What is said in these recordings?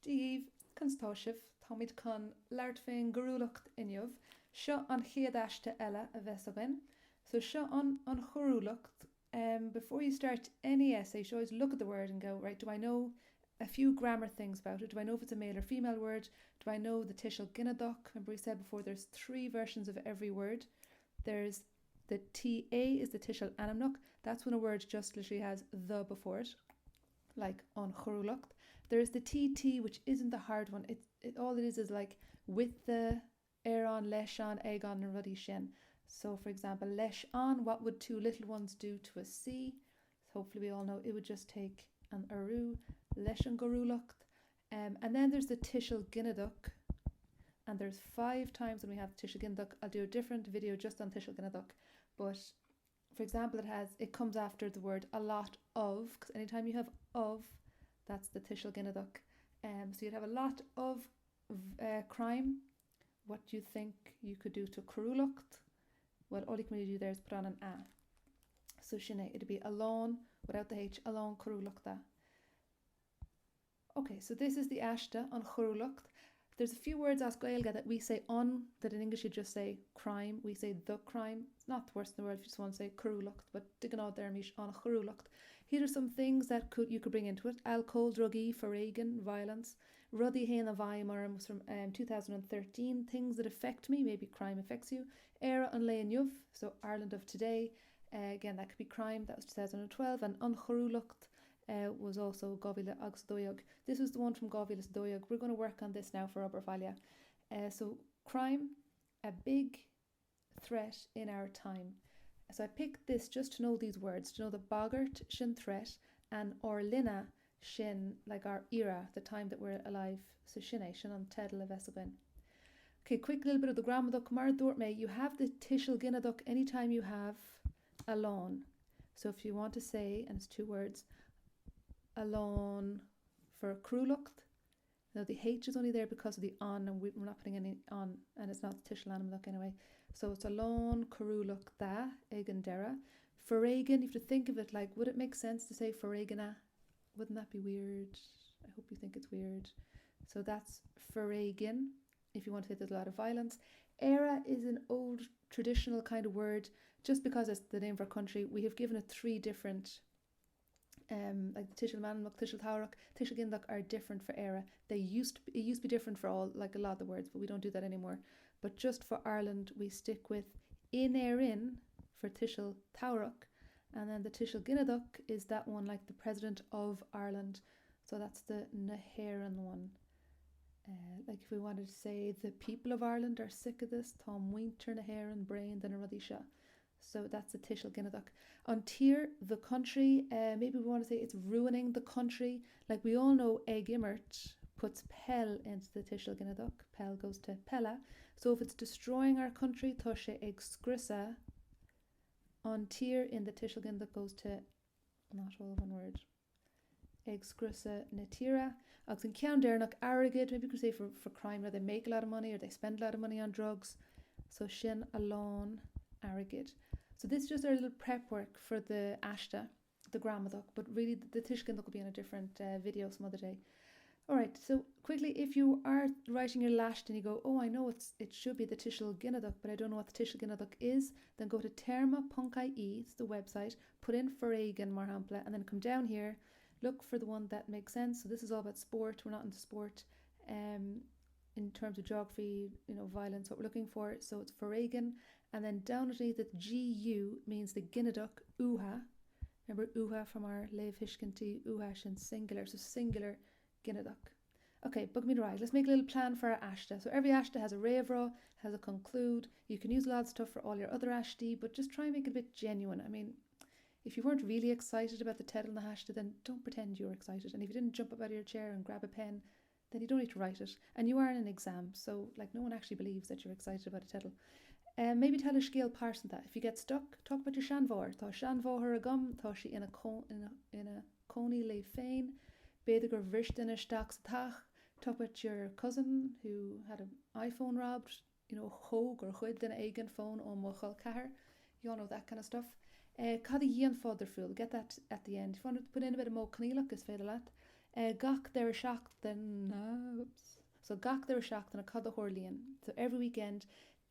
Steve, Constáisih, Táid chun leart féin gurúlacht inniuh, seo an chéadáiste eile a bheits again. So seo an chorúlacht. Before you start any essay, you should always look at the word and go, right, do I know a few grammar things about it? Do I know if it's a male or female word? Do I know the Tishel Ginnadoc? Remember we said before there's 3 versions of every word. There's the TA is the Tishel Anamnach. That's when a word just literally has the before it, like on chorúlacht. There's the TT, which isn't the hard one. All it is like with the éireann, leis an, éigean and rudí sin. So for example, leis an, what would 2 little ones do to a C? So hopefully we all know it would just take an aru, leis an gurúlacht. And then there's the Tishel Ginnadoc. And there's 5 times when we have Tishel Ginnadoc. I'll do a different video just on Tishel Ginnadoc. But for example, it comes after the word a lot of, because anytime you have of, that's the Tishel Ginnadoc. So you'd have a lot of crime. What do you think you could do to cruúlacht? Well, all you can really do there is put on an a. So sinné, it'd be alone without the H, alone cruúlachta. Okay, so this is the ashta on cruúlacht. There's a few words as Gaeilge that we say on, that in English you just say crime. We say the crime. It's not the worst in the world if you just want to say cruúlacht, but digging out there mish on cruúlacht. Here are some things that you could bring into it. Alcohol, druggy, farragan, violence. Ruddy Hain of Weimar was from 2013. Things that affect me, maybe crime affects you. Éire an Léin Juv, so Ireland of today. Again, that could be crime. That was 2012. And an chorúlacht was also Gobile agus Doyog. This was the one from Govilas Doyog. We're going to work on this now for Obervalia. So crime, a big threat in our time. So I picked this just to know these words, to know the boggart, shin threat, and orlina, shin, like our era, the time that we're alive. So shinne, shin on tedel of Esogin. Okay, quick little bit of the Grammadoc. Mar Dortme, you have the Tishel Ginnadoc anytime you have alone. So if you want to say, and it's 2 words, alone for cruúlacht. Now the H is only there because of the on, and we're not putting any on, and it's not Tishel Anamnach anyway. So it's alone cruúlachta egan dera. Farragan, you have to think of it like, would it make sense to say farragana? Wouldn't that be weird? I hope you think it's weird. So that's farragan, if you want to say there's a lot of violence. Éire is an old traditional kind of word. Just because it's the name of our country, we have given it 3 different like the Tishel Manamnach, Tishel Taurach, Tishel Ginnadoc are different for Éire. It used to be different for all, like a lot of the words, but we don't do that anymore. But just for Ireland, we stick with in Éireann for Tishel Taurach, and then the Tishel Ginnadoc is that one, like the President of Ireland. So that's the Nahéireann one. Like if we wanted to say the people of Ireland are sick of this, Tom Winter Nahéireann brain than a Rudisha. So that's the Tishel Ginnadoc. On tier, the country, maybe we want to say it's ruining the country. Like we all know Eg Immert puts Pell into the Tishel Ginnadoc. Pell goes to Pella. So if it's destroying our country, Toshe Eg Scrissa. On tier in the Tishel Ginnadoc goes to, not all one word, Eg Scrissa Natira. Oxen Count Dernach Arrogate, maybe you could say for crime, or they make a lot of money or they spend a lot of money on drugs. So Shin alone Arrogate. So this is just our little prep work for the ashta, the Grammadoc, but really the Tishel Ginnadoc will be in a different video some other day. Alright, so quickly, if you are writing your lasht and you go, oh, I know it should be the Tishel Ginnadoc, but I don't know what the Tishel Ginnadoc is, then go to terma.ie, it's the website, put in farragan marhampla, and then come down here, look for the one that makes sense. So this is all about sport, we're not into sport. In terms of geography, violence, what we're looking for. So it's farragan, and then down underneath it, GU means the Ginnadoc, uha. Remember uha from our Lev Hishkinti, uha shin singular, so singular Ginnadoc. Okay, book me right. Let's make a little plan for our ashta. So every ashta has a revra, has a conclude. You can use a lot of stuff for all your other ashti, but just try and make it a bit genuine. I mean, if you weren't really excited about the title and the ashta, then don't pretend you were excited. And if you didn't jump up out of your chair and grab a pen, then you don't need to write it. And you are in an exam, so like no one actually believes that you're excited about a title. Maybe tell a scale parson that. If you get stuck, talk about your shanvor. Tá shanvor her a gum, tá she in a coney le fein, beidir visht in a stacks tach. Talk about your cousin who had an iPhone robbed, hog or chud in an eigen phone on mochal kahar. You all know that kind of stuff. Cad a yin fodder fool, get that at the end. If you want to put in a bit of mo cnelach is fair a lot. Gach there seachtain, oops. So gach there seachtain a cad a Horlean. So every weekend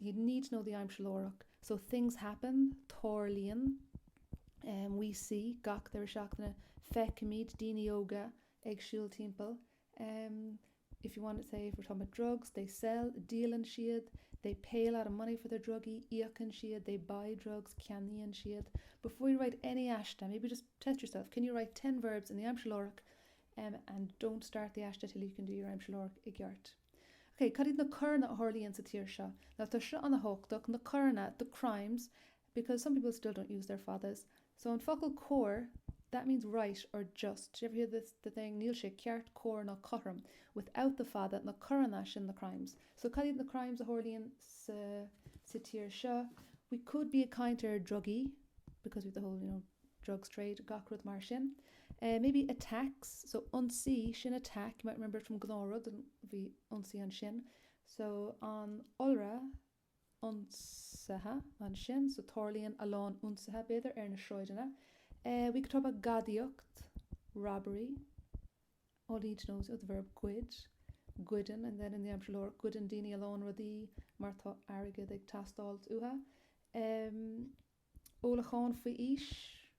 you need to know the Aimshalorach. So things happen, Torlean. We see gach there seachtain fecamid, dini yoga, eggshield temple. If you want to say, if we're talking about drugs, they sell, dealing shiad, they pay a lot of money for their druggie, iacan shiad, they buy drugs, canian shiad. Before you write any ashta, maybe just test yourself. Can you write 10 verbs in the Aimshalorach? And don't start the ashta till you can do your Aimshalorach igyart. Okay, cadid na curna a Horlean sa tír seo. Now ta seo an a hochtach na curna, the crimes, because some people still don't use their fathers. So in focal core, that means right or just. Do you ever hear this, the thing, Níl sé ceart cór na corrum, without the father, na coranash in the crimes. So cadid the crimes a Horlean sa tír seo. We could be a kinder druggie, because with the whole, drugs trade, gachrud mar sin. Maybe attacks, so unsi, shin attack, you might remember it from Gnorrod, and we unsi an shin. So on Ulra, unsaha an shin, so Torlean alon unsaha beder na shroidena. We could talk about gadiocht, robbery. All you need to know is the verb gwid, gwidden, and then in the Aimshalorach, gwidden dini alon rodi, martha arigadig tastalt uha. Olachan fi ish,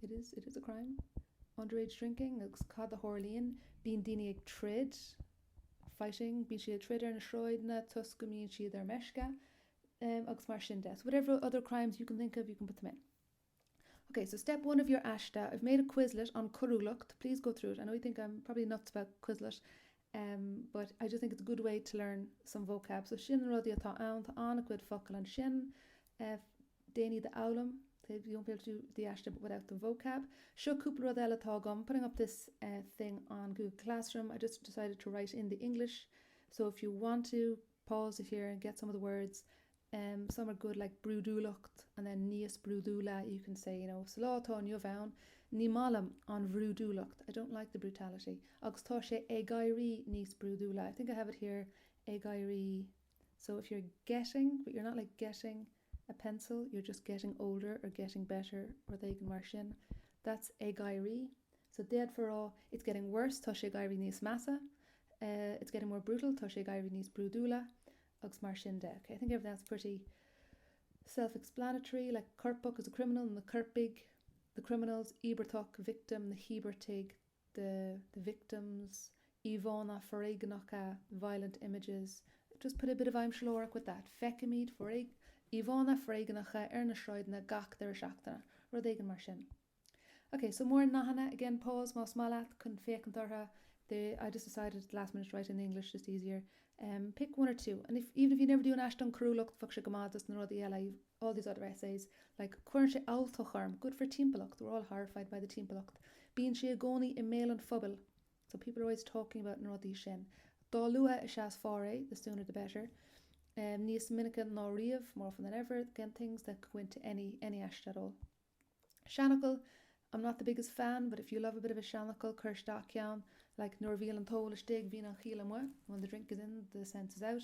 it is a crime. Underage drinking, it's cad the Horlean, being dini ag trid, fighting, being she a tridder na shroidna, tuscumine she their meshka, agus mar sin des. Whatever other crimes you can think of, you can put them in. Okay, so step 1 of your ashta, I've made a Quizlet on Curulucht. Please go through it. I know you think I'm probably nuts about Quizlet, but I just think it's a good way to learn some vocab. So shin rodi atá an a quid focal and shin, Dani the aulam. You won't be able to do the ashta without the vocab. Sho cúpla rod eile tá agam. Putting up this thing on Google Classroom, I just decided to write in the English. So if you want to pause it here and get some of the words, some are good like brúdúlacht and then níos brúdúla. You can say, slátá nniuvaun, ní malam on brúdúlacht. I don't like the brutality. Agus tá sé egairi níos brúdúla. I think I have it here, egairi. So if you're getting, but you're not like getting a pencil, you're just getting older or getting better, or they can mar sin. That's egairi. So dead for all, it's getting worse, tá sé egairi níos massa. It's getting more brutal, tá sé egairi níos brúdúla. Agus mar sin de. Okay, I think everything's pretty self-explanatory. Like Kurpuk is a criminal, and the Kurpig, the criminals, Ibertok, victim, the Hebertig, the victims, Ivona, Foreiganacha, violent images. Just put a bit of Aimshalorach with that. Fecamid, Foreig, Ivona, Foreiganacha, Erna Shroidna, Gach, der Shachtana, Rodegan mar sin. Okay, so more nahana, again, pause, Mos Malat, Kun Fekan Thorha. I just decided at the last minute to write in English, just easier. Pick 1 or 2, and even if you never do an ashton Curulucht, Fuksha Gamadas, Narodi Ela, all these other essays, like Quirnshe Altocharm, good for Timpalocht, we're all horrified by the Timpalocht. Being she a goni in mail and fubble, so people are always talking about Narodi Shin. Dalua Ishas Fore, the sooner the better. Nias Minica Noriv, more often than ever, again, things that go into any ashta at all. Shanacle, I'm not the biggest fan, but if you love a bit of a Shanacle, Kirshdakian, like Norvil and Polish Dig, Vina Chilamwa, when the drink is in, the sense is out.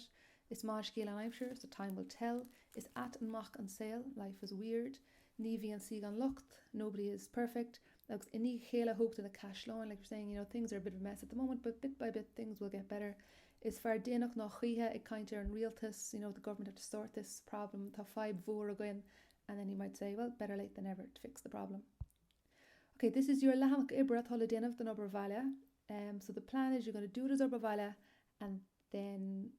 It's Maj Gilan, I'm sure, so time will tell. It's at and mock and sale, life is weird. Nivi and Sigan Lucht, nobody is perfect. Like Ini Hela hooked in a cash line, like you're saying, things are a bit of a mess at the moment, but bit by bit things will get better. Is far Dinach no Chiha, it kind of realtus, the government have to sort this problem, ta 5 vor again, and then you might say, well, better late than never to fix the problem. Okay, this is your Lahamach Ibrat holiday of the Nobervala. So the plan is you're going to do it as Obervala, and then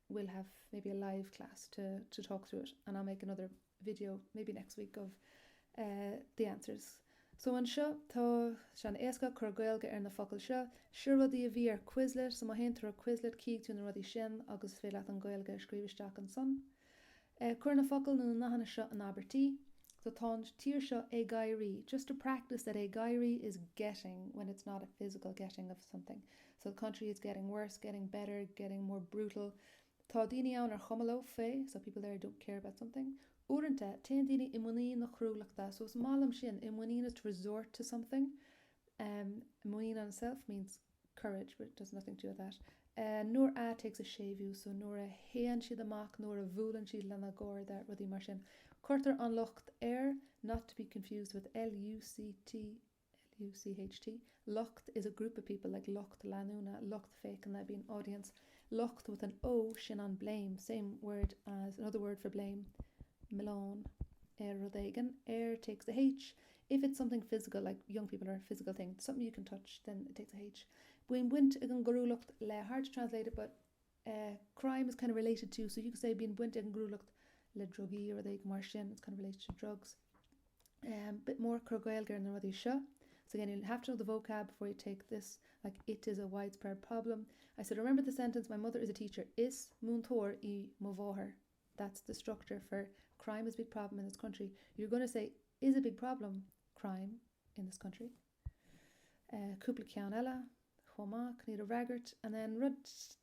we'll have maybe a live class to talk through it, and I'll make another video maybe next week of the answers. So an seo tá sean éasca chur gaeilge na focail seo, siúr rudí a bhí ar Quizlet, so má héantar a Quizlet cíg tú na rudí sin agus fé leat an gaeilge scríbeisteach an son. Chur na focail na nachana seo an Abertí. So tá tír seo egairi, just to practice that egairi is getting when it's not a physical getting of something. So the country is getting worse, getting better, getting more brutal. Tá daoine ann ar chumalo fé, so people there don't care about something. Uanta, ten daoine imuní na chrúlachta, so it's malam sin, imuní is to resort to something. Imuní on itself means courage, but it does nothing to do with that. Nor a takes a shavu, so nor a héan siad amach, nor a bhulan siad lena gor that rudí mar sin. Curtar an lucht air, not to be confused with Luct, L-U-C-H-T. Lucht is a group of people like Lucht Lanuna, Lucht Fake, and that being audience. Lucht with an O, shin on blame, same word as another word for blame, Malone. Rodagan, air takes the H. If it's something physical, like young people are a physical thing, something you can touch, then it takes a H. Buin wint again garulucht le, hard to translate it, but crime is kind of related to, so you could say buin wint again garulucht le druggy or they marshin, it's kind of related to drugs. Bit more crogailger than what you show. So again, you'll have to know the vocab before you take this, like it is a widespread problem. I said, remember the sentence, my mother is a teacher, is muntor I movoher. That's the structure for crime is a big problem in this country. You're going to say, is a big problem, crime in this country. Cúpla ceann eile, chomá, cníad a raggart, and then rud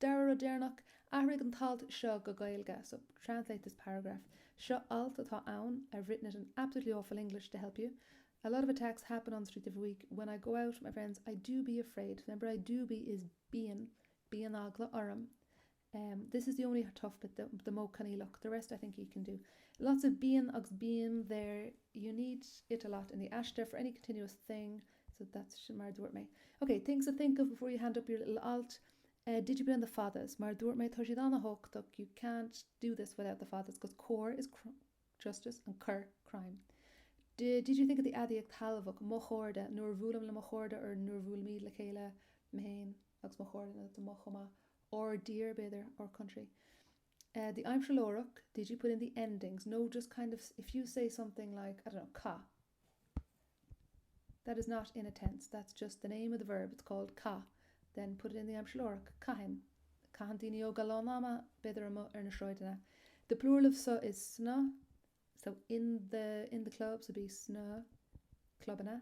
dara dernach, ahrig an talt seo go gailge. So translate this paragraph. Seo alt atá ann, I've written it in absolutely awful English to help you. A lot of attacks happen on the street every week. When I go out, my friends, I do be afraid. Remember, I do be is being agla oram. This is the only tough bit, the mo caniluk. The rest I think you can do. Lots of being there. You need it a lot in the ashter for any continuous thing. So that's mar dúirt me. Okay, things to think of before you hand up your little alt. Did you put in the fathers? Mar dúirt me thoshid on a hook. You can't do this without the fathers because core is justice and cur crime. Did you think of the adiac halvuk mochorda nur vulam le mochorda or nur vulmi le kela main ox mochorda the mochoma or dear bidder or country? The Aimshaloruk, did you put in the endings? No, just kind of, if you say something like, I don't know, ka, that is not in a tense, that's just the name of the verb, it's called ka. Then put it in the Aimshaloruk, kahin. Kahin dinio galonama bidderama erneshoidana. The plural of so is sna, so in the club, so be sna, clubana,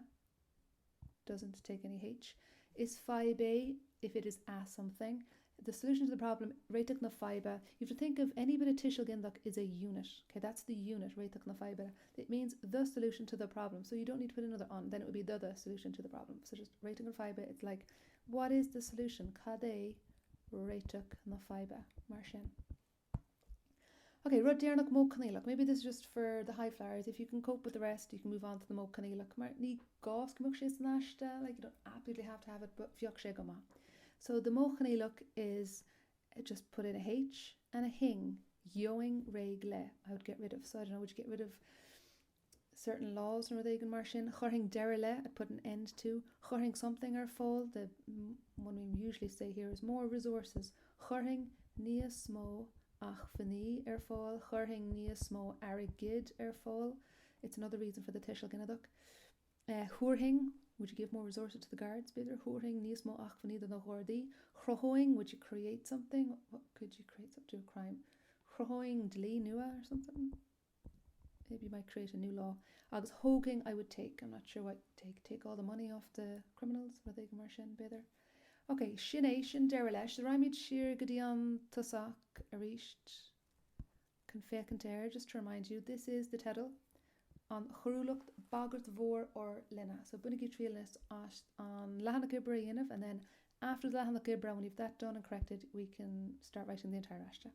doesn't take any H. Is fibe, if it is a something. The solution to the problem, reitak na fiber. You have to think of any bit of tishel gindak is a unit. Okay, that's the unit, reitak na fiber. It means the solution to the problem. So you don't need to put another on, then it would be the solution to the problem. So just reitak na fiber, it's like, what is the solution? Kade reitak na fiber. Marshin. Okay, rud dearnach mo canilach. Maybe this is just for the high flyers. If you can cope with the rest, you can move on to the mo canilach. Ní gás cymwch she's nashta, like you don't absolutely have to have it, but fiach shegoma. So the mo canilach is just put in a H and a hing. Yoing regle. I would get rid of. So I don't know, would you get rid of certain laws or they can marshin? Chorhing derele, I'd put an end to. Chorhing something or fall. The one we usually say here is more resources. Chorhing nia smo. Ach fanny fáil, churthing níos mó arigid fáil. It's another reason for the tishel ginaduk. Huarthing, would you give more resources to the guards? Bidder huarthing níos mó ach fanny than the hordi. Chrohoing, would you create something? What could you create something to a crime? Chrohoing dli nua or something? Maybe you might create a new law. Agus hogging, I would take. I'm not sure what take all the money off the criminals, what they can marshin bidder. Okay, Shinné, Shin Derelesh, the Ramid Shir Gideon Tusak Arisht Confecanter, just to remind you, this is the title on Churulucht Bogart Vor or Lena. So Bunigi Trialist on Lahana Gibra Yinov, and then after the Lahana Gibra, when you've that done and corrected, we can start writing the entire Ashta.